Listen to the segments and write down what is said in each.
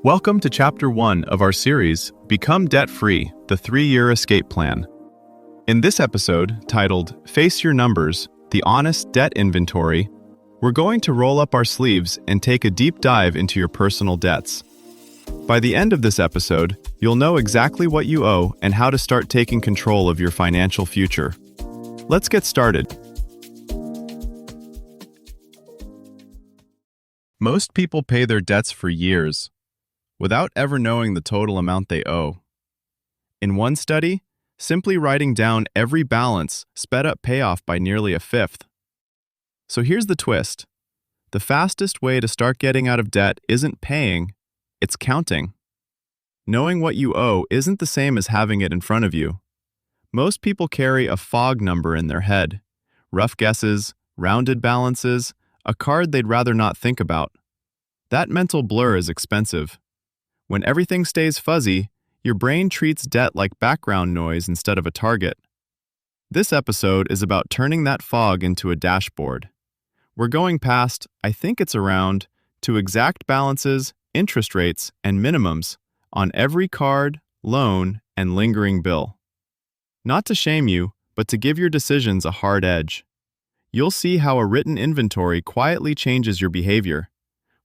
Welcome to Chapter 1 of our series, Become Debt-Free, the 3-Year Escape Plan. In this episode, titled Face Your Numbers, The Honest Debt Inventory, we're going to roll up our sleeves and take a deep dive into your personal debts. By the end of this episode, you'll know exactly what you owe and how to start taking control of your financial future. Let's get started. Most people pay their debts for years, without ever knowing the total amount they owe. In one study, simply writing down every balance sped up payoff by nearly a fifth. So here's the twist. The fastest way to start getting out of debt isn't paying, it's counting. Knowing what you owe isn't the same as having it in front of you. Most people carry a fog number in their head, rough guesses, rounded balances, a card they'd rather not think about. That mental blur is expensive. When everything stays fuzzy, your brain treats debt like background noise instead of a target. This episode is about turning that fog into a dashboard. We're going past, I think it's around, to exact balances, interest rates, and minimums on every card, loan, and lingering bill. Not to shame you, but to give your decisions a hard edge. You'll see how a written inventory quietly changes your behavior,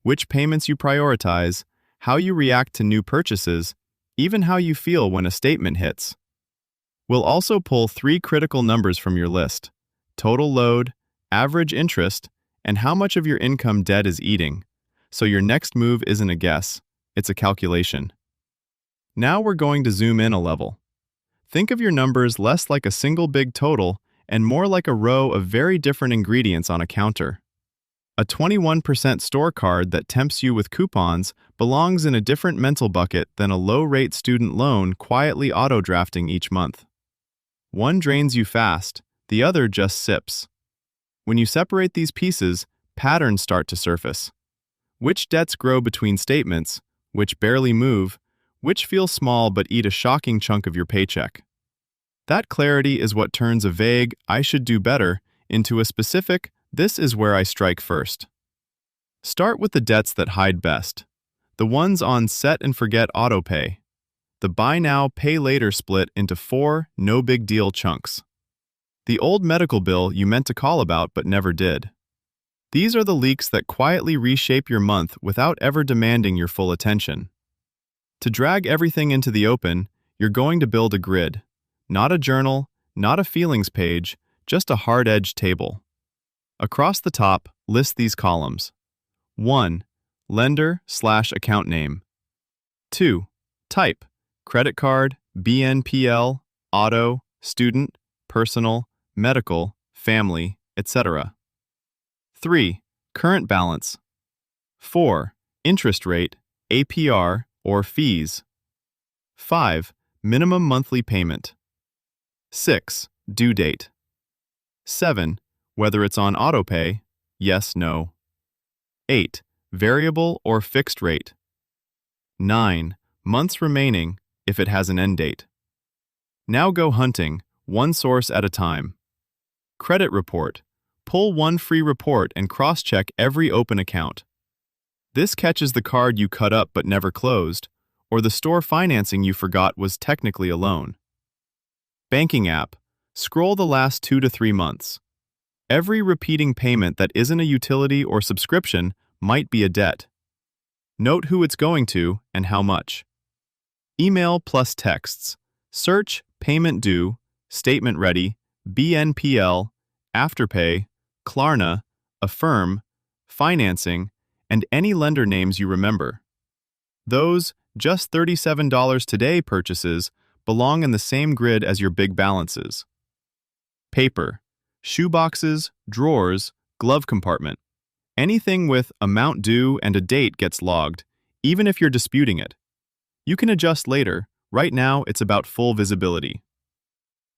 which payments you prioritize, how you react to new purchases, even how you feel when a statement hits. We'll also pull 3 critical numbers from your list: total load, average interest, and how much of your income debt is eating, so your next move isn't a guess, it's a calculation. Now we're going to zoom in a level. Think of your numbers less like a single big total and more like a row of very different ingredients on a counter. A 21% store card that tempts you with coupons belongs in a different mental bucket than a low-rate student loan quietly auto-drafting each month. One drains you fast, the other just sips. When you separate these pieces, patterns start to surface. Which debts grow between statements, which barely move, which feel small but eat a shocking chunk of your paycheck. That clarity is what turns a vague, I should do better, into a specific, this is where I strike first. Start with the debts that hide best. The ones on set-and-forget autopay. The buy now, pay later split into 4 no-big-deal chunks. The old medical bill you meant to call about but never did. These are the leaks that quietly reshape your month without ever demanding your full attention. To drag everything into the open, you're going to build a grid. Not a journal, not a feelings page, just a hard-edged table. Across the top, list these columns. 1. Lender/account name. 2. Type: credit card, BNPL, auto, student, personal, medical, family, etc. 3. Current balance. 4. Interest rate, APR, or fees. 5. Minimum monthly payment. 6. Due date. 7. Whether it's on autopay, yes, no. 8. Variable or fixed rate. 9. Months remaining, if it has an end date. Now go hunting, one source at a time. Credit report. Pull one free report and cross-check every open account. This catches the card you cut up but never closed, or the store financing you forgot was technically a loan. Banking app. Scroll the last 2 to 3 months. Every repeating payment that isn't a utility or subscription might be a debt. Note who it's going to and how much. Email plus texts. Search payment due, statement ready, BNPL, Afterpay, Klarna, Affirm, financing, and any lender names you remember. Those just $37 today purchases belong in the same grid as your big balances. Paper. Shoeboxes, drawers, glove compartment. Anything with amount due and a date gets logged, even if you're disputing it. You can adjust later. Right now, it's about full visibility.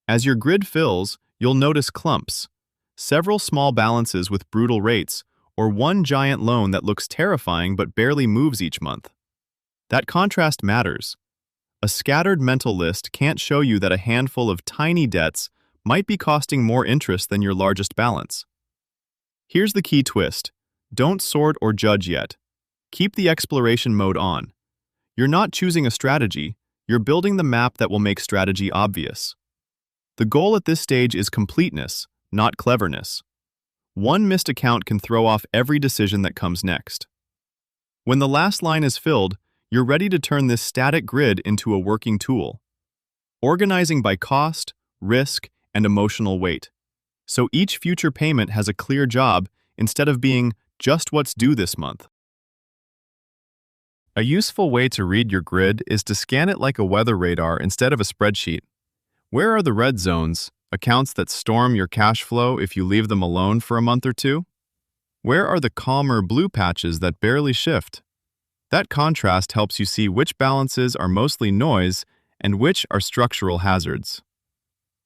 As your grid fills, you'll notice clumps. Several small balances with brutal rates, or one giant loan that looks terrifying but barely moves each month. That contrast matters. A scattered mental list can't show you that a handful of tiny debts might be costing more interest than your largest balance. Here's the key twist. Don't sort or judge yet. Keep the exploration mode on. You're not choosing a strategy, you're building the map that will make strategy obvious. The goal at this stage is completeness, not cleverness. One missed account can throw off every decision that comes next. When the last line is filled, you're ready to turn this static grid into a working tool. Organizing by cost, risk, and emotional weight. So each future payment has a clear job instead of being just what's due this month. A useful way to read your grid is to scan it like a weather radar instead of a spreadsheet. Where are the red zones, accounts that storm your cash flow if you leave them alone for a month or two? Where are the calmer blue patches that barely shift? That contrast helps you see which balances are mostly noise and which are structural hazards.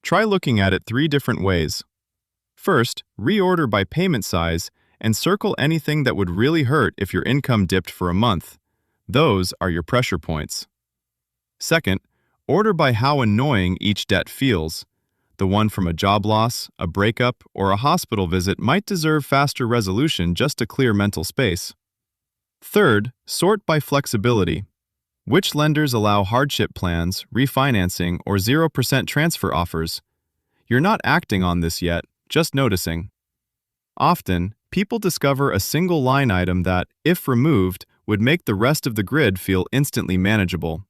Try looking at it 3 different ways. First, reorder by payment size and circle anything that would really hurt if your income dipped for a month. Those are your pressure points. Second, order by how annoying each debt feels. The one from a job loss, a breakup, or a hospital visit might deserve faster resolution just to clear mental space. Third, sort by flexibility. Which lenders allow hardship plans, refinancing, or 0% transfer offers? You're not acting on this yet, just noticing. Often, people discover a single line item that, if removed, would make the rest of the grid feel instantly manageable.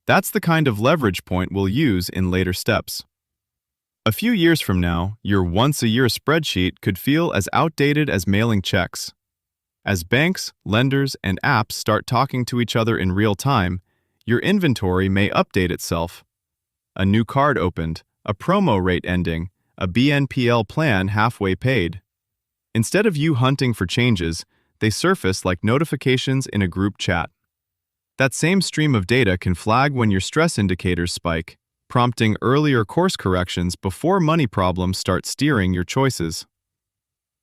That's the kind of leverage point we'll use in later steps. A few years from now, your once-a-year spreadsheet could feel as outdated as mailing checks. As banks, lenders, and apps start talking to each other in real time, your inventory may update itself. A new card opened, a promo rate ending, a BNPL plan halfway paid. Instead of you hunting for changes, they surface like notifications in a group chat. That same stream of data can flag when your stress indicators spike, prompting earlier course corrections before money problems start steering your choices.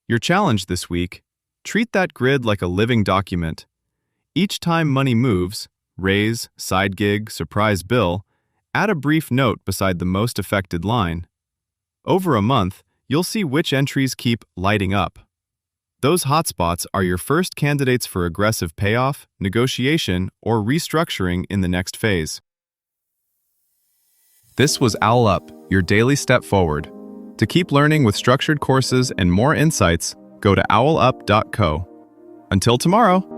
Your challenge this week: treat that grid like a living document. Each time money moves, raise, side gig, surprise bill, add a brief note beside the most affected line. Over a month, you'll see which entries keep lighting up. Those hotspots are your first candidates for aggressive payoff, negotiation, or restructuring in the next phase. This was Owl Up, your daily step forward. To keep learning with structured courses and more insights, go to owlup.co. Until tomorrow!